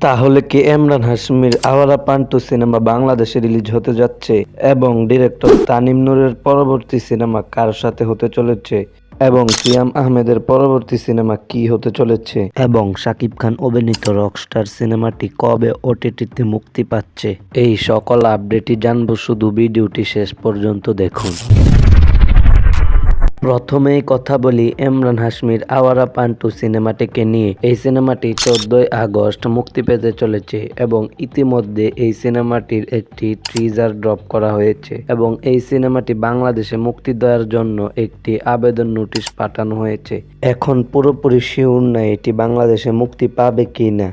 তাহলে কি ইমরান হাশমির আওয়ারা পান্টু সিনেমা বাংলাদেশে রিলিজ হতে যাচ্ছে এবং ডিরেক্টর তানিম নূরের পরবর্তী সিনেমা কার সাথে হতে চলেছে এবং সিয়াম আহমেদের পরবর্তী সিনেমা কি হতে চলেছে এবং শাকিব খান অভিনীত রকস্টার সিনেমাটি কবে ওটিটিতে মুক্তি পাচ্ছে, এই সকল আপডেটই জানবো, শুধু ভিডিওটি শেষ পর্যন্ত দেখুন। প্রথমেই কথা বলি ইমরান হাশমির আওয়ারা পান্টু সিনেমাটিকে নিয়ে। এই সিনেমাটি 14ই আগস্ট মুক্তি পেতে চলেছে এবং ইতিমধ্যে এই সিনেমাটির একটি টিজার ড্রপ করা হয়েছে এবং এই সিনেমাটি বাংলাদেশে মুক্তি দেওয়ার জন্য একটি আবেদন নোটিশ পাঠানো হয়েছে। এখন পুরোপুরি শিওর না এটি বাংলাদেশে মুক্তি পাবে কি না।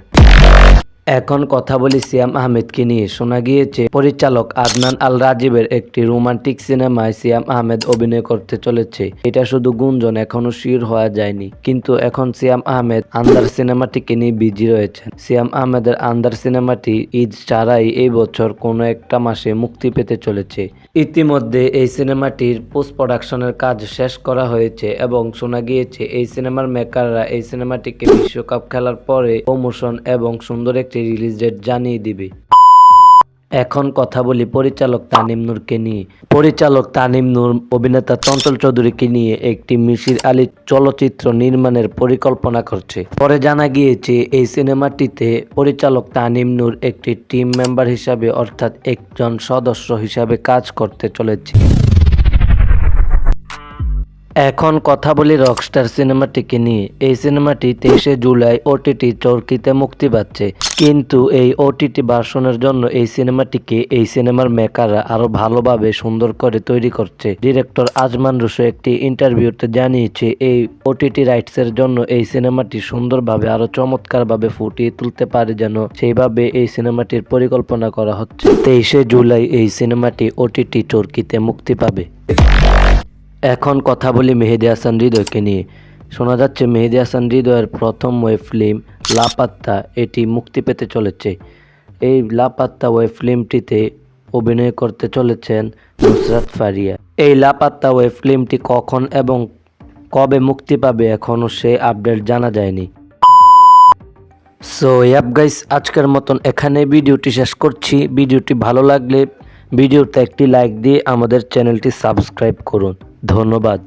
এখন কথা বলি সিয়াম আহমেদকে নিয়ে। শোনা গিয়েছে পরিচালক আদনান আল রাজীবের একটি রোমান্টিক সিনেমায় সিয়াম আহমেদ অভিনয় করতে চলেছে। এটা শুধু গুঞ্জন, এখনো শিওর হওয়া যায়নি। কিন্তু এখন সিয়াম আহমেদ আন্দার সিনেমাটিকে নিয়ে বিজি রয়েছেন। সিয়াম আহমেদের আন্দার সিনেমাটি ঈদ ছাড়াই এই বছর কোনো একটা মাসে মুক্তি পেতে চলেছে। ইতিমধ্যে এই সিনেমাটির পোস্ট প্রোডাকশনের কাজ শেষ করা হয়েছে এবং শোনা গিয়েছে এই সিনেমার মেকাররা এই সিনেমাটিকে বিশ্বকাপ খেলার পরে প্রমোশন এবং সুন্দর একটি রিলিজ ডেট জানিয়ে দিবে। এখন কথা বলি পরিচালক তানিম নূরকে নিয়ে। পরিচালক তানিম নূর অভিনেতা চঞ্চল চৌধুরীকে নিয়ে একটি মিশির আলী চলচ্চিত্র নির্মাণের পরিকল্পনা করছে। পরে জানা গিয়েছে এই সিনেমাটিতে পরিচালক তানিম নূর একটি টিম মেম্বার হিসাবে অর্থাৎ একজন সদস্য হিসাবে কাজ করতে চলেছে। এখন কথা বলি রকস্টার সিনেমাটিকে নিয়ে। এই সিনেমাটি 23শে জুলাই ওটিটি চরকিতে মুক্তি পাচ্ছে। কিন্তু এই ওটিটি ভার্সনের জন্য এই সিনেমার মেকাররা আরো ভালোভাবে সুন্দর করে তৈরি করছে। ডিরেক্টর আজমান রুশো একটি ইন্টারভিউতে জানিয়েছে এই ওটিটি রাইটসের জন্য এই সিনেমাটি সুন্দরভাবে আরো চমৎকারভাবে ফুটিয়ে তুলতে পারে, যেন সেইভাবে এই সিনেমাটির পরিকল্পনা করা হচ্ছে। 23শে জুলাই এই সিনেমাটি ওটিটি চরকিতে মুক্তি পাবে। এখন কথা বলি মেহেদী হাসান হৃদয়কে নিয়ে। শোনা যাচ্ছে মেহেদী হাসান হৃদয়ের প্রথম ওয়েব ফিল্ম লাপাত্তা এটি মুক্তি পেতে চলেছে। এই লাপাত্তা ওয়েব ফিল্মটিতে অভিনয় করতে চলেছেন নুসরাত ফারিয়া। এই লাপাত্তা ওয়েব ফিল্মটি কখন এবং কবে মুক্তি পাবে এখনও সে আপডেট জানা যায়নি। সো গাইস, আজকের মতন এখানে ভিডিওটি শেষ করছি। ভিডিওটি ভালো লাগলে ভিডিওতে একটি লাইক দিয়ে আমাদের চ্যানেলটি সাবস্ক্রাইব করুন। ধন্যবাদ।